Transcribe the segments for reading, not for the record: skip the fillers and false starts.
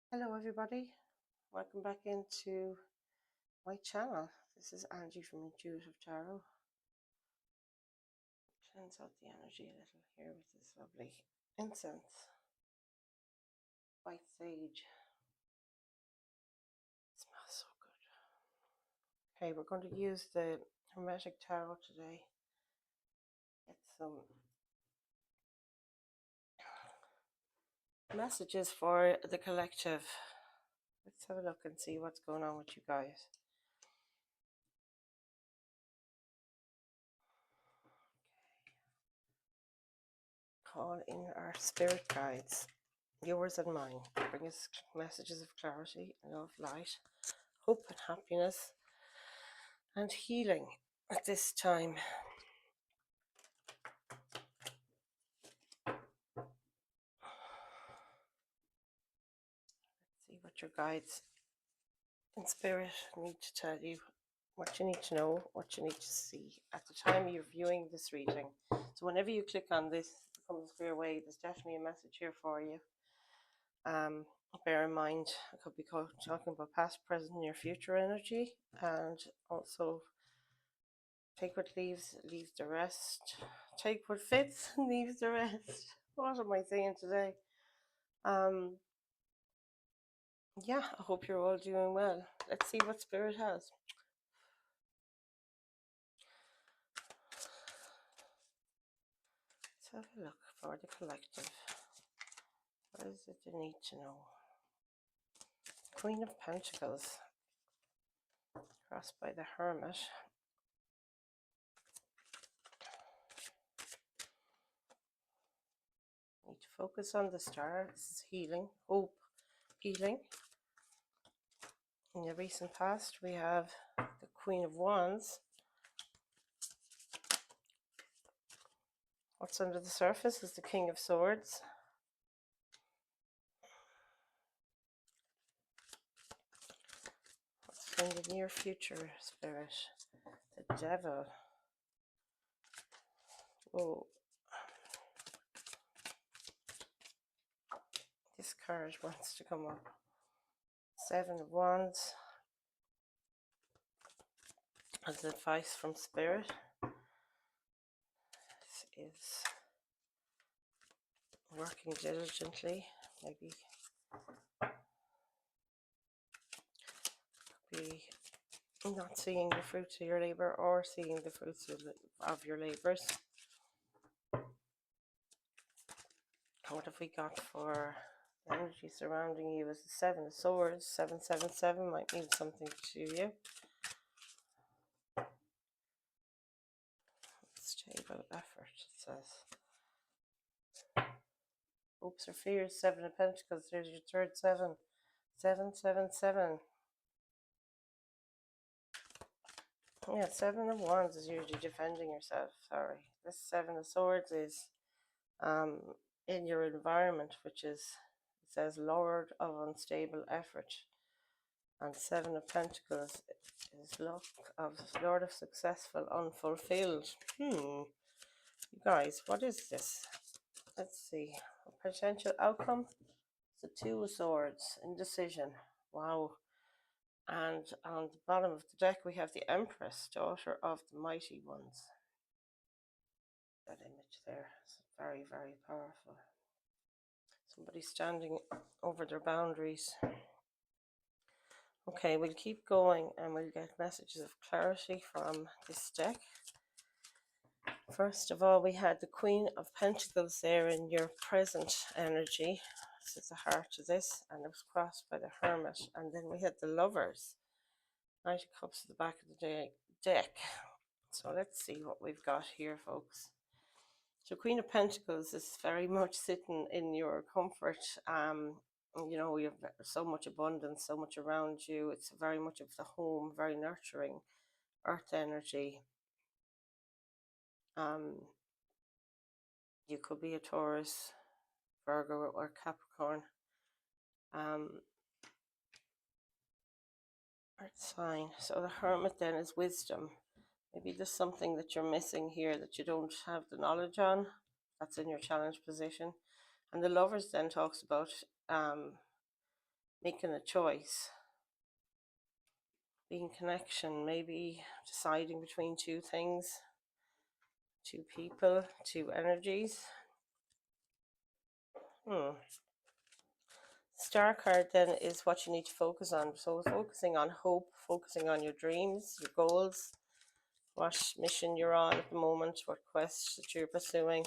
Hello everybody, welcome back into my channel. This is Angie from Intuitive Tarot. Cleanse out the energy a little here with this lovely incense. White sage. It smells so good. Okay, we're going to use the Hermetic Tarot today. Get some messages for the collective. Let's have a look and see what's going on with you guys. Call in our spirit guides, yours and mine. Bring us messages of clarity, love, light, hope and happiness and healing at this time. Let's see what your guides in spirit need to tell you, what you need to know, what you need to see at the time you're viewing this reading. So whenever you click on this, it comes your way, there's definitely a message here for you. Bear in mind, I could be talking about past, present, near future energy, and also take what leaves the rest. Take what fits, leaves the rest. What am I saying today? Yeah, I hope you're all doing well. Let's see what Spirit has. Let's have a look for the collective. What is it they need to know? Queen of Pentacles, crossed by the Hermit. Need to focus on the star. This is healing, hope, healing. In the recent past, we have the Queen of Wands. What's under the surface is the King of Swords. What's in the near future, Spirit? The Devil. Whoa. This card wants to come up. Seven of Wands. As advice from Spirit. This is working diligently, maybe be not seeing the fruits of your labor or seeing the fruits of your labors. What have we got for the energy surrounding you? Is the Seven of Swords. 777 might mean something to you. Stable effort, it says. Hopes or fears. Seven of Pentacles. There's your third seven. 777. Yeah, Seven of Wands is usually defending yourself. Sorry. This Seven of Swords is in your environment, which is, it says, Lord of unstable effort. And Seven of Pentacles is Lord of successful unfulfilled. You guys, what is this? Let's see. A potential outcome. The Two of Swords, indecision. Wow. And on the bottom of the deck, we have the Empress, daughter of the mighty ones. That image there is very, very powerful. Somebody standing over their boundaries. Okay, we'll keep going and we'll get messages of clarity from this deck. First of all, we had the Queen of Pentacles there in your present energy. This is the heart of this, and it was crossed by the Hermit. And then we had the Lovers. Knight of Cups at the back of the deck. So let's see what we've got here, folks. So Queen of Pentacles is very much sitting in your comfort. You know, you have so much abundance, so much around you. It's very much of the home, very nurturing, earth energy. You could be a Taurus, Virgo, or Capricorn. Earth sign. So the Hermit then is wisdom. Maybe there's something that you're missing here that you don't have the knowledge on. That's in your challenge position. And the Lovers then talks about making a choice, being connection, maybe deciding between two things, two people, two energies. Hmm. Star card then is what you need to focus on. So focusing on hope, focusing on your dreams, your goals, what mission you're on at the moment, what quest that you're pursuing.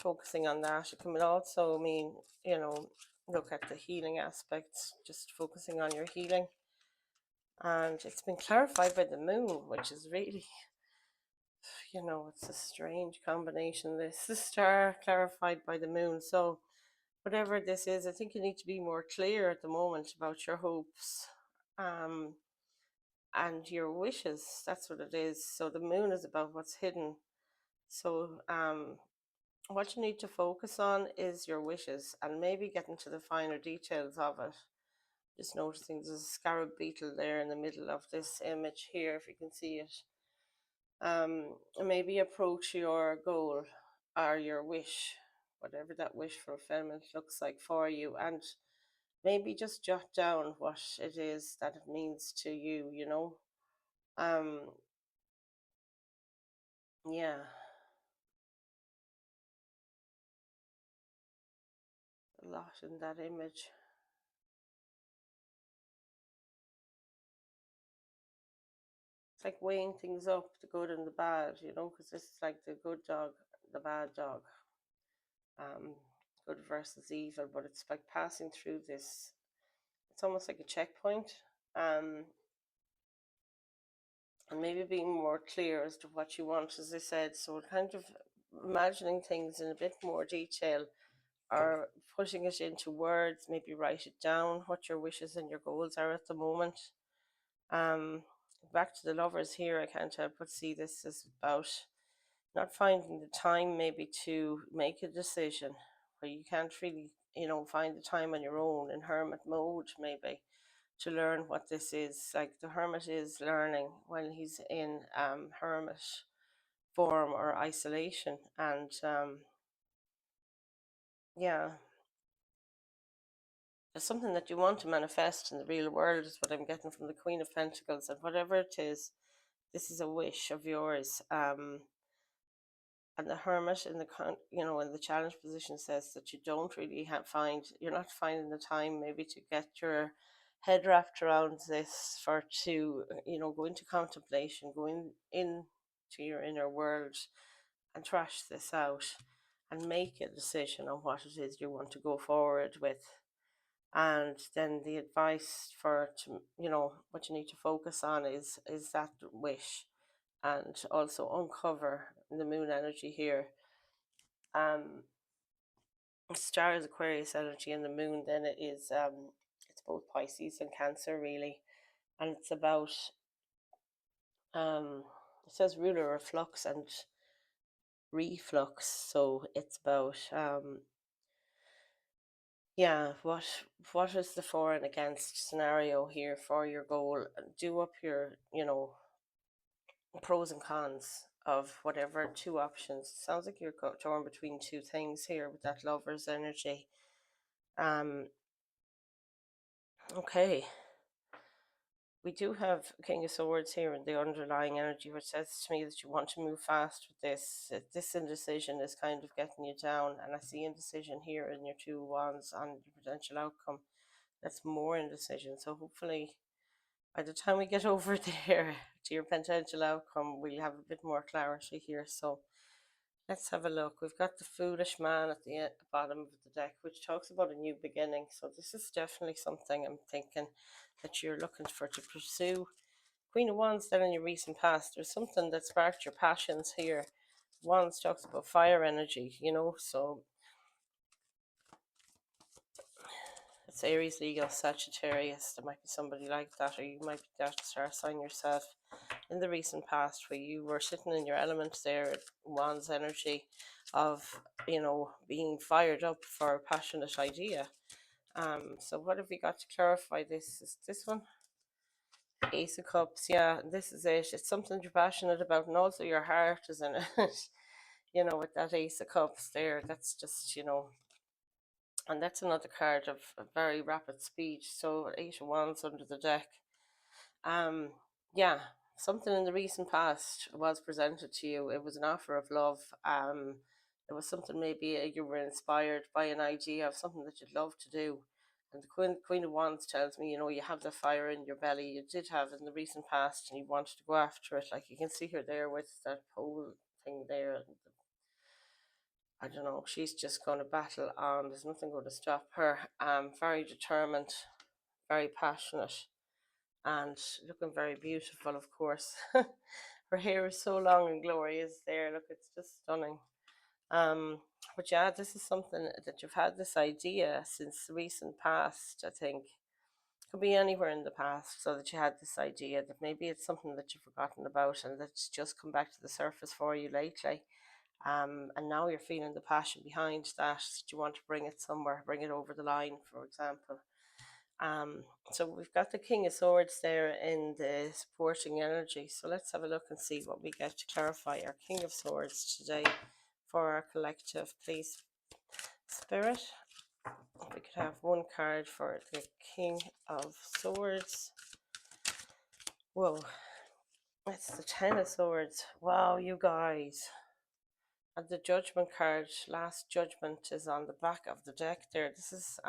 Focusing on that. It can also mean, look at the healing aspects, just focusing on your healing. And it's been clarified by the moon, which is really, it's a strange combination. This the star clarified by the moon. So whatever this is, I think you need to be more clear at the moment about your hopes, um, and your wishes. That's what it is. So the moon is about what's hidden. So what you need to focus on is your wishes and maybe get into the finer details of it. Just noticing there's a scarab beetle there in the middle of this image here, if you can see it. Maybe approach your goal or your wish, whatever that wish fulfillment looks like for you, and maybe just jot down what it is that it means to you, Um, yeah, a lot in that image. It's like weighing things up, the good and the bad, because this is like the good dog, the bad dog, um, good versus evil, but it's like passing through this. It's almost like a checkpoint, um, and maybe being more clear as to what you want, as I said. So kind of imagining things in a bit more detail, or putting it into words. Maybe write it down what your wishes and your goals are at the moment. Um, Back to the lovers here, I can't help but see this is about not finding the time maybe to make a decision, where you can't really, find the time on your own in hermit mode, maybe to learn what this is. Like the hermit is learning when he's in hermit form or isolation. And yeah, there's something that you want to manifest in the real world, is what I'm getting from the Queen of Pentacles. And whatever it is, this is a wish of yours. And the hermit in the in the challenge position says that you don't really you're not finding the time maybe to get your head wrapped around this, for to go into contemplation, go in to your inner world and trash this out and make a decision on what it is you want to go forward with. And then the advice for to what you need to focus on is that wish, and also uncover the moon energy here. Star is Aquarius energy, and the moon then it is it's both Pisces and Cancer really, and it's about it says ruler of flux and reflux, so it's about yeah, what is the for and against scenario here for your goal. Do up your pros and cons of whatever two options. Sounds like you're torn between two things here with that lover's energy. um okay, we do have King of Swords here in the underlying energy, which says to me that you want to move fast with this. This indecision is kind of getting you down, and I see indecision here in your Two of Wands on your potential outcome. That's more indecision. So hopefully by the time we get over there to your potential outcome, we'll have a bit more clarity here. So let's have a look. We've got the Foolish Man at the bottom of the deck, which talks about a new beginning. So this is definitely something I'm thinking that you're looking for to pursue. Queen of Wands, then in your recent past, there's something that sparked your passions here. Wands talks about fire energy, so it's Aries, Leo, Sagittarius. There might be somebody like that, or you might be that star sign yourself in the recent past, where you were sitting in your element there, Wands energy of, being fired up for a passionate idea. So what have we got to clarify this? Is this one? Ace of Cups, yeah, this is it. It's something you're passionate about, and also your heart is in it. With that Ace of Cups there, that's just, And that's another card of a very rapid speed. So 8 of Wands under the deck. Yeah, something in the recent past was presented to you. It was an offer of love. It was something maybe you were inspired by an idea of something that you'd love to do. And the Queen of Wands tells me, you have the fire in your belly. You did have in the recent past, and you wanted to go after it. Like you can see her there with that pole thing there. I don't know. She's just going to battle on. There's nothing going to stop her. Very determined, very passionate, and looking very beautiful, of course. Her hair is so long and glorious there. Look, it's just stunning. But yeah, this is something that you've had this idea since the recent past, I think. Could be anywhere in the past, so that you had this idea that maybe it's something that you've forgotten about and that's just come back to the surface for you lately. And now you're feeling the passion behind that you want to bring it somewhere, bring it over the line, for example. So we've got the King of Swords there in the supporting energy. So let's have a look and see what we get to clarify our King of Swords today for our collective, please. Spirit, if we could have one card for the King of Swords. Whoa, it's the Ten of Swords. Wow, you guys. And the Judgment card, Last Judgment, is on the back of the deck there. This is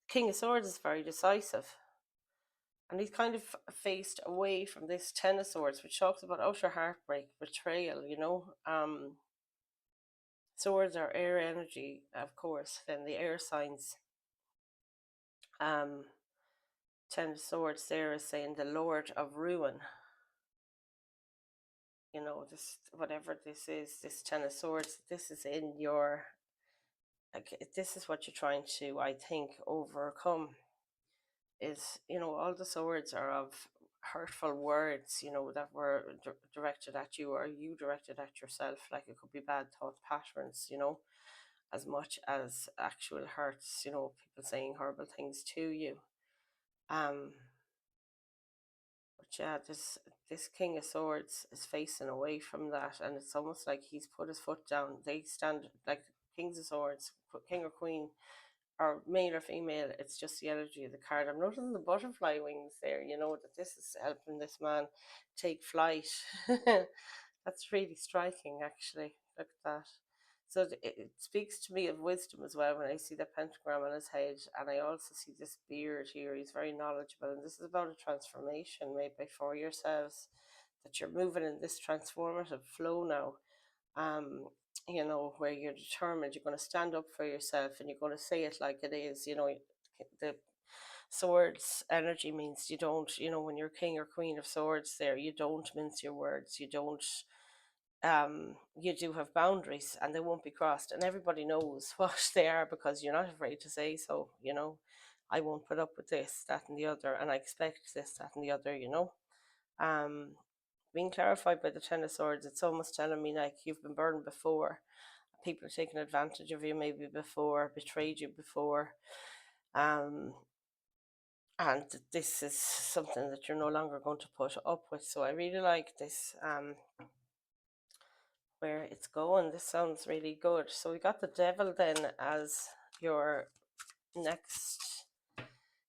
King of Swords is very decisive. And he's kind of faced away from this Ten of Swords, which talks about utter heartbreak, betrayal, Swords are air energy, of course, then the air signs. Ten of Swords there is saying the Lord of Ruin. This, whatever this is, this Ten of Swords, this is in your, like, this is what you're trying to, I think, overcome. Is, all the swords are of hurtful words, that were directed at you, or you directed at yourself. Like it could be bad thought patterns, as much as actual hurts, people saying horrible things to you. But yeah, this King of Swords is facing away from that, and it's almost like he's put his foot down. They stand like Kings of Swords, King or Queen, or male or female, it's just the energy of the card. I'm noticing the butterfly wings there, that this is helping this man take flight. That's really striking, actually. Look at that. So it speaks to me of wisdom as well when I see the pentagram on his head, and I also see this beard here. He's very knowledgeable, and this is about a transformation maybe for yourselves, that you're moving in this transformative flow now. Where you're determined, you're going to stand up for yourself and you're going to say it like it is. The swords energy means you don't, when you're king or queen of swords there, you don't mince your words. You don't, you do have boundaries and they won't be crossed. And everybody knows what they are because you're not afraid to say so, I won't put up with this, that, and the other, and I expect this, that, and the other, Um, being clarified by the Ten of Swords, it's almost telling me like you've been burned before. People are taking advantage of you maybe before, betrayed you before. And this is something that you're no longer going to put up with. So I really like this, where it's going. This sounds really good. So we got the Devil then as your next,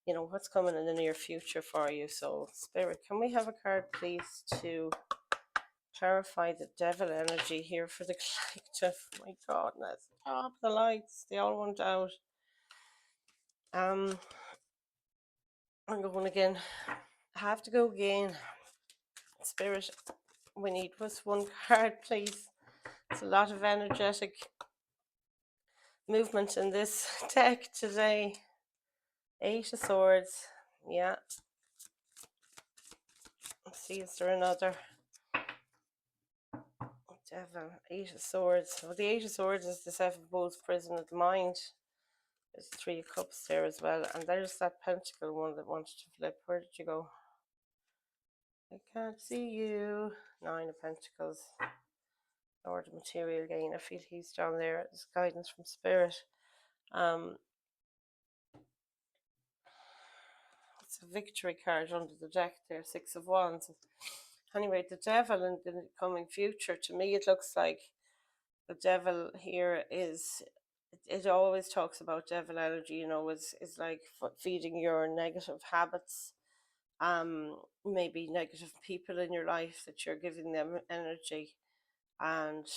what's coming in the near future for you. So Spirit, can we have a card please to clarify the Devil energy here for the collective? My godness, top the lights, they all went out. I'm going again. I have to go again. Spirit, we need just one card, please. It's a lot of energetic movement in this deck today. 8 of Swords. Yeah. Let's see, is there another? Devil, 8 of Swords. Well, the 8 of Swords is the 7 of Bowls, prison of the mind. There's 3 of Cups there as well. And there's that Pentacle one that wanted to flip. Where did you go? I can't see you. 9 of Pentacles. Lord of Material Gain. I feel he's down there. It's guidance from Spirit. It's a victory card under the deck there. 6 of Wands. Anyway, the Devil in the coming future, to me it looks like the Devil here is it always talks about devil energy, is like feeding your negative habits, maybe negative people in your life that you're giving them energy. And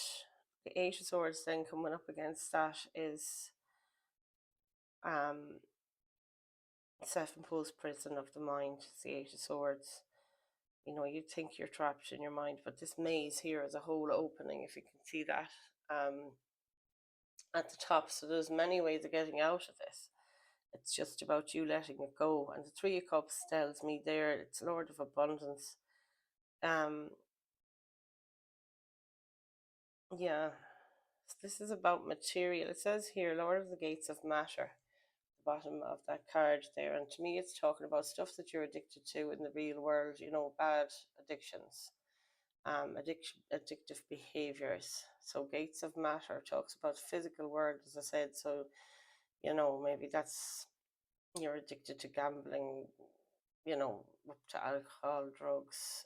the Eight of Swords then coming up against that is um, self-imposed prison of the mind. It's the Eight of Swords. You think you're trapped in your mind, but this maze here is a whole opening, if you can see that, at the top. So there's many ways of getting out of this. It's just about you letting it go. And the Three of Cups tells me there it's Lord of Abundance. Yeah, this is about material. It says here, Lord of the Gates of Matter, the bottom of that card there. And to me, it's talking about stuff that you're addicted to in the real world, bad addictions, addictive behaviors. So Gates of Matter talks about physical world, as I said. So, maybe that's, you're addicted to gambling, up to alcohol, drugs,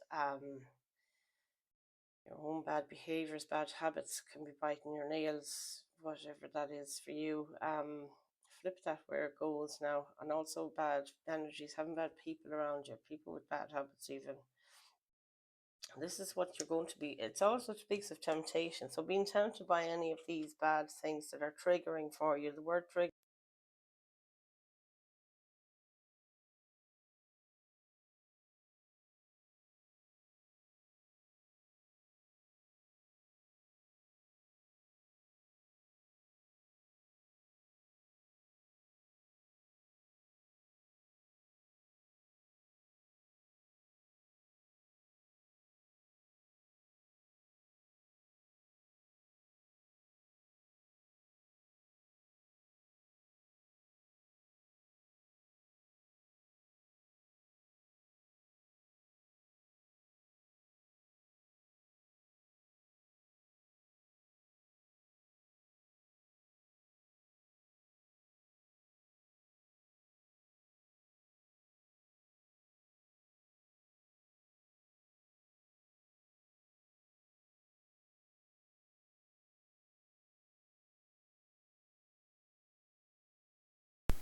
your own bad behaviors, bad habits, can be biting your nails, whatever that is for you. Flip that where it goes now. And also bad energies, having bad people around you, people with bad habits even. This is what you're going to be. It also speaks of temptation. So being tempted by any of these bad things that are triggering for you, the word trigger.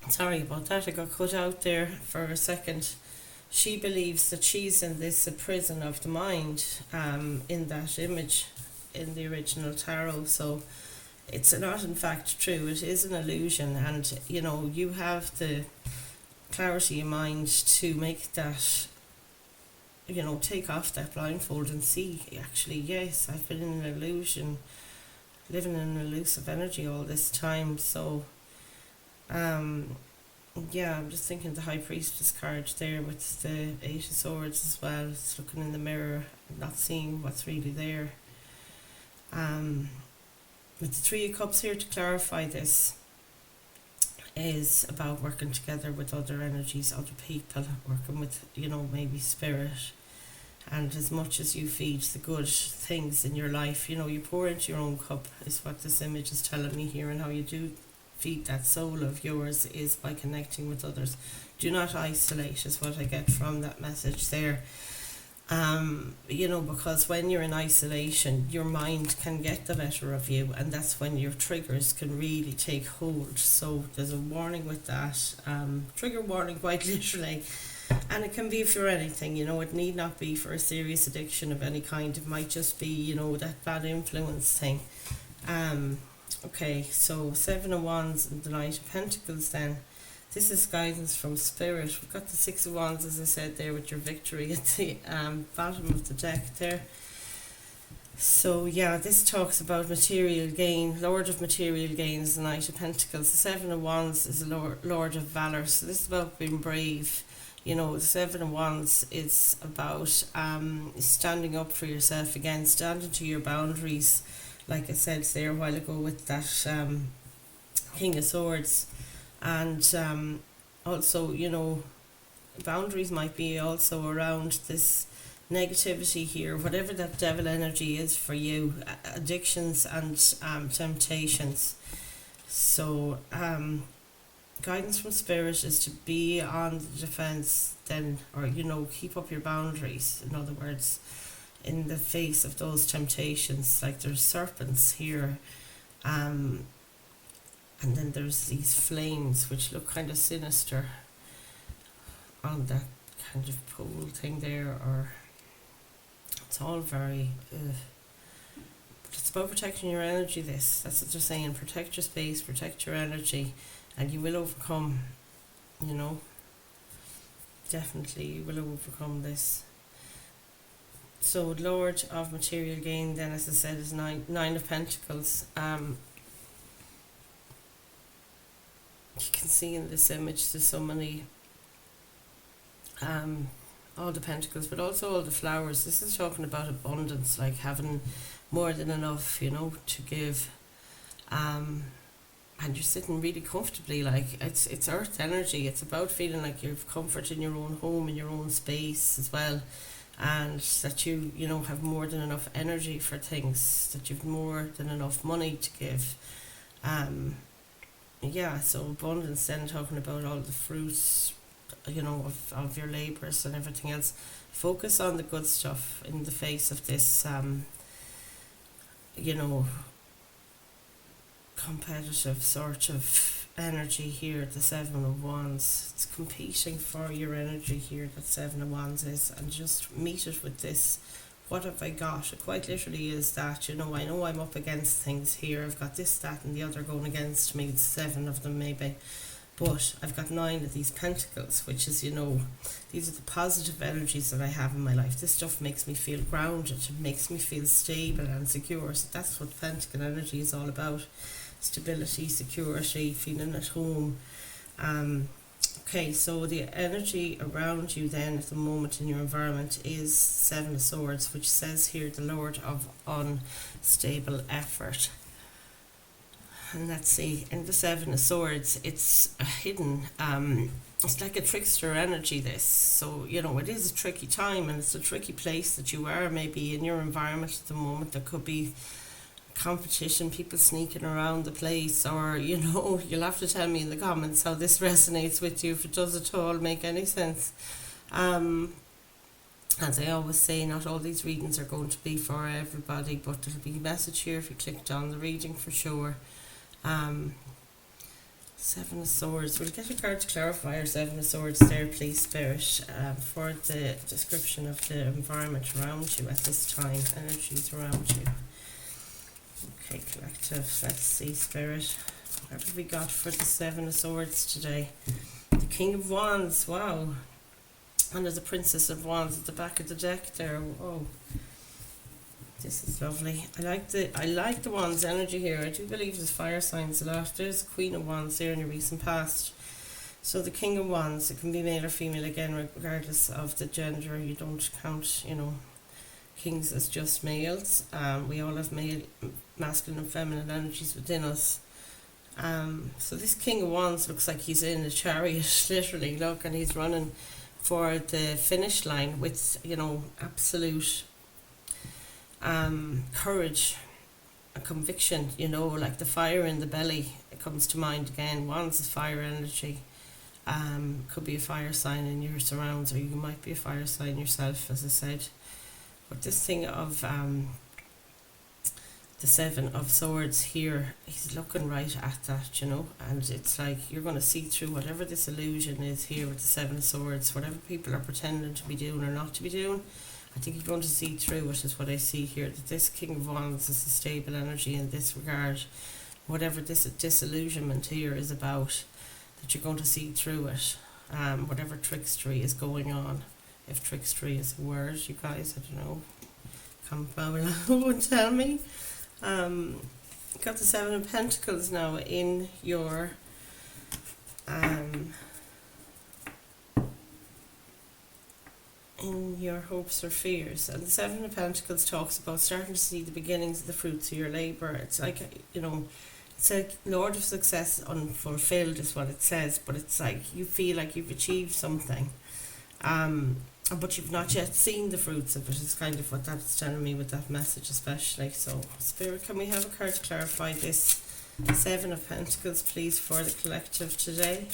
Sorry about that, I got cut out there for a second. She believes that she's in this prison of the mind, in that image in the original tarot. So it's not in fact true, it is an illusion. And you have the clarity of mind to make that, take off that blindfold and see, actually, yes, I've been in an illusion, living in an elusive energy all this time. So yeah, I'm just thinking the High Priestess card there with the Eight of Swords as well. It's looking in the mirror, not seeing what's really there. With the Three of Cups here, to clarify this, is about working together with other energies, other people, working with, maybe spirit. And as much as you feed the good things in your life, you pour into your own cup, is what this image is telling me here. And how you do feed that soul of yours is by connecting with others. Do not isolate, is what I get from that message there. Because when you're in isolation, your mind can get the better of you, and that's when your triggers can really take hold. So there's a warning with that, trigger warning, quite literally. And it can be for anything, it need not be for a serious addiction of any kind. It might just be, that bad influence thing. Okay, so Seven of Wands and the Knight of Pentacles then. This is guidance from Spirit. We've got the Six of Wands, as I said, there with your victory at the bottom of the deck there. So yeah, this talks about material gain. Lord of material gain is the Knight of Pentacles. The Seven of Wands is the Lord of Valor. So this is about being brave. The Seven of Wands is about standing up for yourself again, standing to your boundaries, like I said there a while ago with that King of Swords. And also, boundaries might be also around this negativity here, whatever that devil energy is for you, addictions and temptations. So guidance from Spirit is to be on the defense then, or keep up your boundaries, in other words, in the face of those temptations. Like there's serpents here, And then there's these flames which look kind of sinister on that kind of pole thing there, or it's all very but it's about protecting your energy. That's what they're saying. Protect your space, protect your energy, and you will overcome, you know, definitely you will overcome this. So Lord of material gain then, as I said, is nine of Pentacles. You can see in this image there's so many all the pentacles, but also all the flowers. This is talking about abundance, like having more than enough, you know, to give. And you're sitting really comfortably, like it's earth energy. It's about feeling like you've comfort in your own home, in your own space as well, and that you know have more than enough energy for things, that you've more than enough money to give. Yeah, so abundance then, talking about all the fruits, you know, of your labours and everything else. Focus on the good stuff in the face of this you know, competitive sort of energy here. The Seven of Wands, it's competing for your energy here, that Seven of Wands is, and just meet it with this. What have I got? It quite literally is that, you know I'm up against things here. I've got this, that and the other going against me. It's 7 of them maybe, but I've got 9 of these pentacles, which is, you know, these are the positive energies that I have in my life. This stuff makes me feel grounded. It makes me feel stable and secure. So that's what pentacle energy is all about. Stability, security, feeling at home. Okay, so the energy around you then at the moment in your environment is 7 of Swords, which says here the Lord of unstable effort. And let's see, in the 7 of Swords, it's a hidden, it's like a trickster energy, this. So, you know, it is a tricky time, and it's a tricky place that you are maybe in your environment at the moment. There could be competition, people sneaking around the place, or, you know, you'll have to tell me in the comments how this resonates with you, if it does at all make any sense. As I always say, not all these readings are going to be for everybody, but there'll be a message here if you clicked on the reading for sure. 7 of Swords. We'll get a card to clarify our 7 of Swords there, please, Spirit, for the description of the environment around you at this time, energies around you. Okay, collective, let's see, Spirit. What have we got for the 7 of Swords today? The King of Wands, wow. And there's a Princess of Wands at the back of the deck there. Whoa. This is lovely. I like the Wands energy here. I do believe there's fire signs a lot. There's Queen of Wands there in your recent past. So the King of Wands, it can be male or female again, regardless of the gender. You don't count, you know, kings as just males. We all have male, masculine and feminine energies within us. So this King of Wands looks like he's in a chariot, literally, look, and he's running for the finish line with, you know, absolute courage, a conviction, you know, like the fire in the belly. It comes to mind again. Wands is fire energy. Could be a fire sign in your surrounds, or you might be a fire sign yourself, as I said. But this thing of the 7 of Swords here, he's looking right at that, you know, and it's like you're going to see through whatever this illusion is here with the 7 of Swords, whatever people are pretending to be doing or not to be doing. I think you're going to see through it, is what I see here, that this King of Wands is a stable energy in this regard. Whatever this disillusionment here is about, that you're going to see through it. Whatever trickstery is going on, if trickstery is a word, you guys, I don't know, comment below and tell me. Got the 7 of Pentacles now in your hopes or fears, and the 7 of Pentacles talks about starting to see the beginnings of the fruits of your labour. It's like, you know, it's like Lord of Success unfulfilled is what it says, but it's like you feel like you've achieved something, but you've not yet seen the fruits of it. Is kind of what that's telling me with that message especially. So Spirit, can we have a card to clarify this 7 of Pentacles please for the collective today?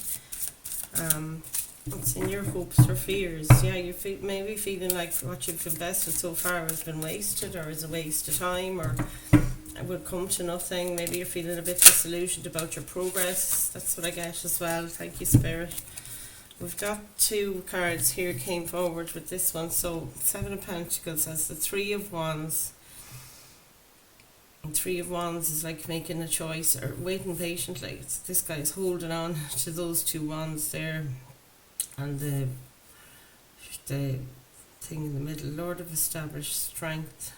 What's in your hopes or fears? Yeah, you maybe feeling like what you've invested so far has been wasted, or is a waste of time, or will come to nothing. Maybe you're feeling a bit disillusioned about your progress. That's what I get as well. Thank you, Spirit. We've got 2 cards here came forward with this one. So 7 of Pentacles has the 3 of Wands. And 3 of Wands is like making a choice or waiting patiently. This guy's holding on to those 2 wands there. And the thing in the middle, Lord of Established Strength.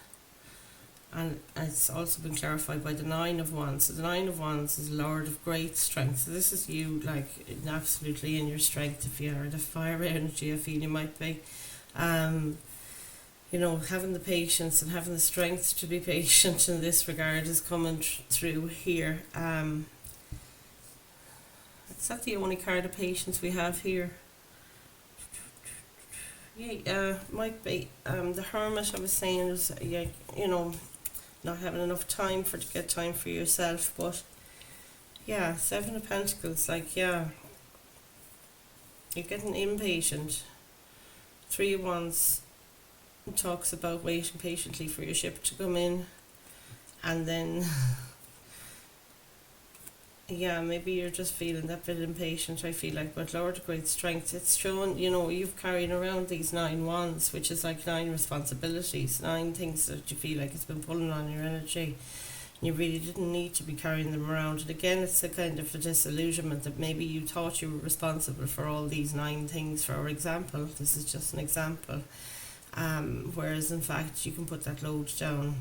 And it's also been clarified by the 9 of Wands. So the 9 of Wands is Lord of Great Strength. So this is you, like, absolutely in your strength. If you are the fire energy, I feel you might be. You know, having the patience and having the strength to be patient in this regard is coming through here. Is that the only card of patience we have here? Yeah, might be. The Hermit, I was saying, is, yeah, you know, not having enough time to get time for yourself. But yeah, 7 of Pentacles, like, yeah, you're getting impatient. 3 of Wands talks about waiting patiently for your ship to come in, and then yeah, maybe you're just feeling that bit impatient, I feel like. But Lord of Great Strength, it's showing, you know, you've carried around these 9 wands, which is like 9 responsibilities, 9 things that you feel like it's been pulling on your energy. You really didn't need to be carrying them around. And again, it's a kind of a disillusionment that maybe you thought you were responsible for all these 9 things. For example, this is just an example. Whereas in fact, you can put that load down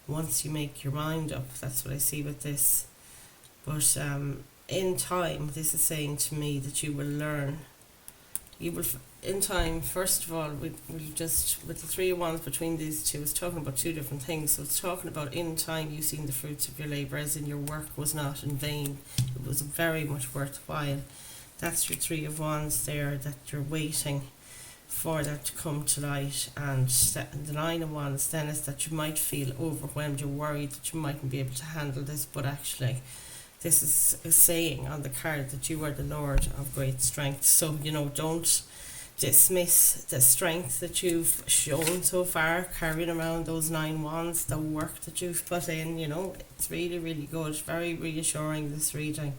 once you make your mind up. That's what I see with this. But in time, this is saying to me that you will learn. You will, in time, first of all, we'll just, with the 3 of Wands between these 2, it's talking about 2 different things. So it's talking about in time you've seen the fruits of your labour, as in your work was not in vain. It was very much worthwhile. That's your 3 of Wands there, that you're waiting for that to come to light. And the 9 of Wands then is that you might feel overwhelmed, you're worried that you mightn't be able to handle this, but actually this is saying on the card that you are the Lord of Great Strength. So, you know, don't dismiss the strength that you've shown so far, carrying around those 9 wands, the work that you've put in, you know, it's really, really good, very reassuring, this reading.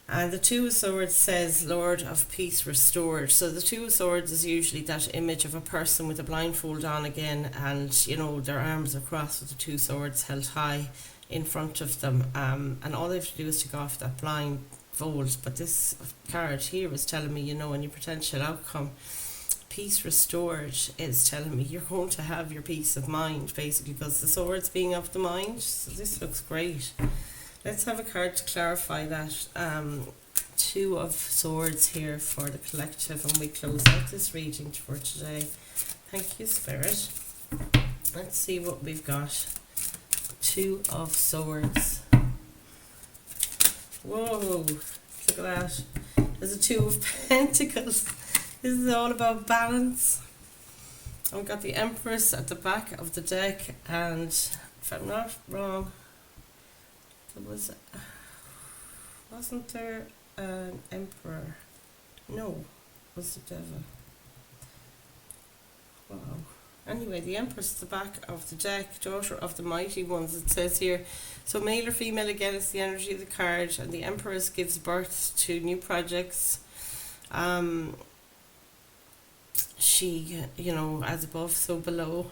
And the 2 of Swords says Lord of Peace Restored. So the 2 of Swords is usually that image of a person with a blindfold on again, and, you know, their arms are crossed with the 2 swords held high in front of them, and all they have to do is take off that blindfold. But this card here is telling me, you know, in your potential outcome, peace restored is telling me you're going to have your peace of mind, basically, because the swords being of the mind. So this looks great. Let's have a card to clarify that. 2 of Swords here for the collective, and we close out this reading for today. Thank you, Spirit. Let's see what we've got. 2 of Swords. Whoa, look at that. There's a 2 of Pentacles. This is all about balance. And we've got the Empress at the back of the deck, and if I'm not wrong, wasn't there an Emperor? No, it was the Devil. Wow. Anyway, the Empress at the back of the deck, daughter of the mighty ones, it says here. So male or female, again, it's the energy of the card, and the Empress gives birth to new projects. She, you know, as above, so below.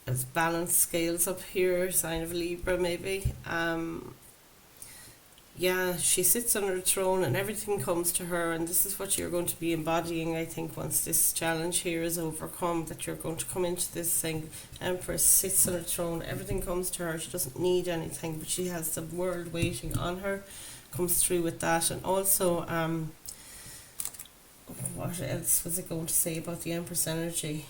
As balance scales up here, sign of Libra maybe. Yeah, she sits on her throne and everything comes to her, and this is what you're going to be embodying, I think, once this challenge here is overcome, that you're going to come into this thing. Empress sits on her throne, everything comes to her, she doesn't need anything, but she has the world waiting on her, comes through with that. And also, what else was I going to say about the Empress energy?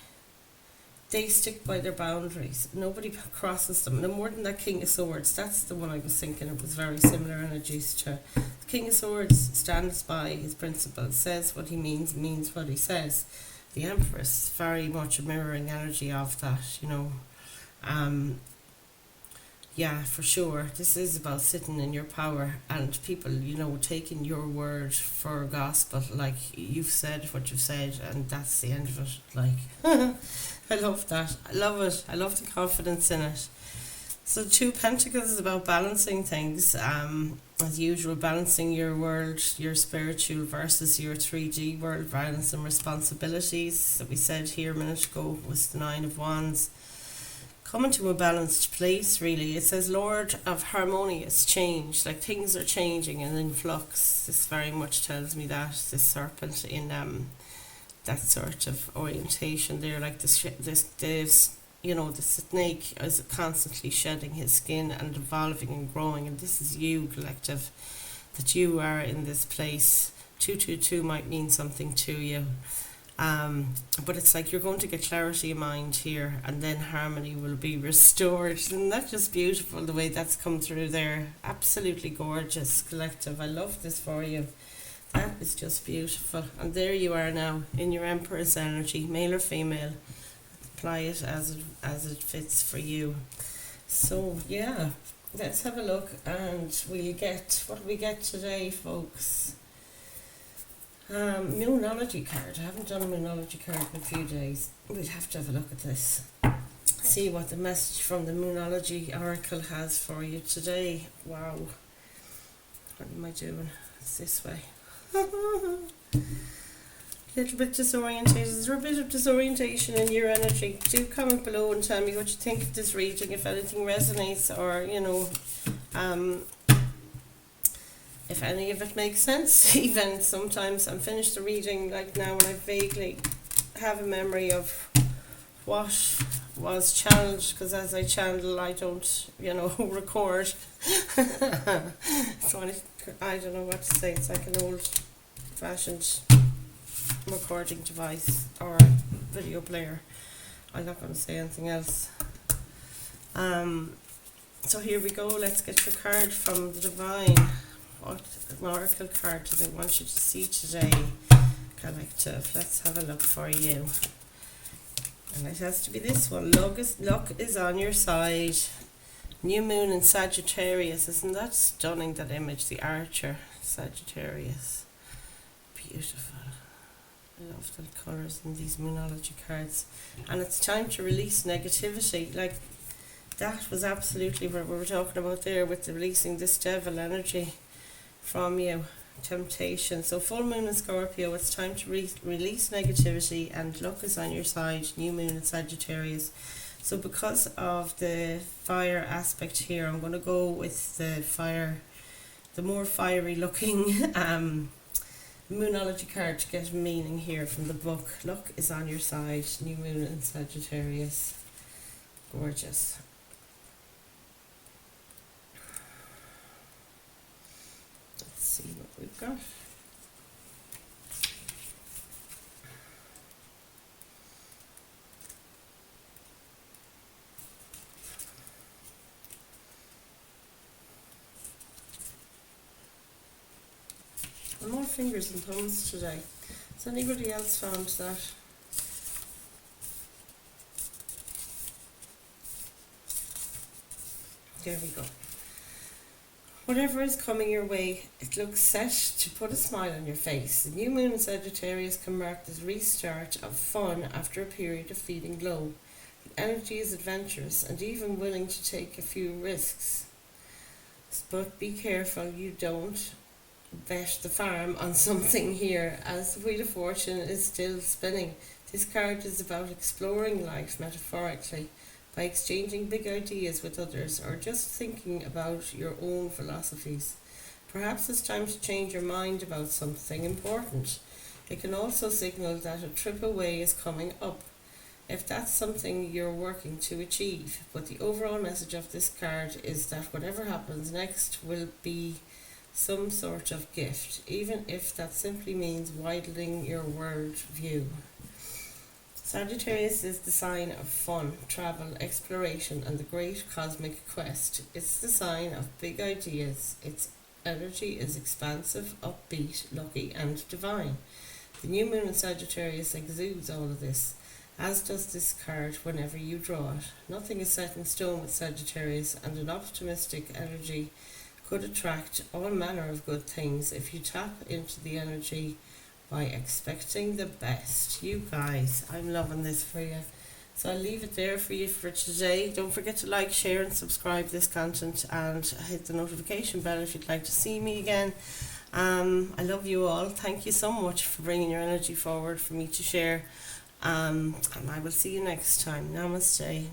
They stick by their boundaries. Nobody crosses them. No more than that King of Swords. That's the one I was thinking. It was very similar energies to the King of Swords. Stands by his principles, says what he means what he says. The Empress, very much a mirroring energy of that, you know. Yeah, for sure. This is about sitting in your power and people, you know, taking your word for gospel. Like, you've said what you've said, and that's the end of it. Like, I love that. I love it. I love the confidence in it. So two pentacles is about balancing things. As usual, balancing your world, your spiritual versus your 3D world, balance and responsibilities that we said here a minute ago was the Nine of Wands. Coming to a balanced place, really. It says Lord of harmonious change, like things are changing and in flux. This very much tells me that, this serpent in that sort of orientation there, like this you know, the snake is constantly shedding his skin and evolving and growing, and this is you, collective, that you are in this place. 222 might mean something to you, but it's like you're going to get clarity of mind here, and then harmony will be restored. Isn't that just beautiful, the way that's come through there? Absolutely gorgeous, collective. I love this for you. That is just beautiful. And there you are now in your Empress energy, male or female. Apply it as it fits for you. So yeah, let's have a look, and we'll get what we get today, folks. Moonology card. I haven't done a Moonology card in a few days. We'll have to have a look at this. See what the message from the Moonology Oracle has for you today. Wow. What am I doing? It's this way. Little bit disorientated. Is there a bit of disorientation in your energy? Do comment below and tell me what you think of this reading, if anything resonates, or you know, if any of it makes sense. Even sometimes I'm finished the reading like now and I vaguely have a memory of what was channeled, because as I channel I don't, you know, record. So I don't know what to say. It's like an old fashioned recording device or video player. I'm not going to say anything else. So here we go. Let's get your card from the Divine. What oracle card do they want you to see today, collective? Let's have a look for you. And it has to be this one. Luck is on your side. New moon in Sagittarius. Isn't that stunning, that image? The Archer, Sagittarius. Beautiful. I love the colours in these Moonology cards. And it's time to release negativity. Like, that was absolutely what we were talking about there with the releasing this devil energy from you. Temptation. So full moon in Scorpio, it's time to release negativity, and luck is on your side. New moon in Sagittarius. So because of the fire aspect here, I'm going to go with the fire, the more fiery looking Moonology card to get meaning here from the book. Luck is on your side. New moon in Sagittarius. Gorgeous. Let's see what we've got. More fingers and thumbs today. Has anybody else found that? There we go. Whatever is coming your way, it looks set to put a smile on your face. The new moon in Sagittarius can mark the restart of fun after a period of feeling low. The energy is adventurous and even willing to take a few risks. But be careful you don't bet the farm on something here, as the Wheel of Fortune is still spinning. This card is about exploring life metaphorically by exchanging big ideas with others, or just thinking about your own philosophies. Perhaps it's time to change your mind about something important. It can also signal that a trip away is coming up, if that's something you're working to achieve. But the overall message of this card is that whatever happens next will be some sort of gift, even if that simply means widening your world view. Sagittarius is the sign of fun, travel, exploration, and the great cosmic quest. It's the sign of big ideas. Its energy is expansive, upbeat, lucky, and divine. The new moon in Sagittarius exudes all of this, as does this card whenever you draw it. Nothing is set in stone with Sagittarius, and an optimistic energy could attract all manner of good things if you tap into the energy by expecting the best. You guys, I'm loving this for you. So I'll leave it there for you for today. Don't forget to like, share, and subscribe this content, and hit the notification bell if you'd like to see me again. I love you all. Thank you so much for bringing your energy forward for me to share. And I will see you next time. Namaste.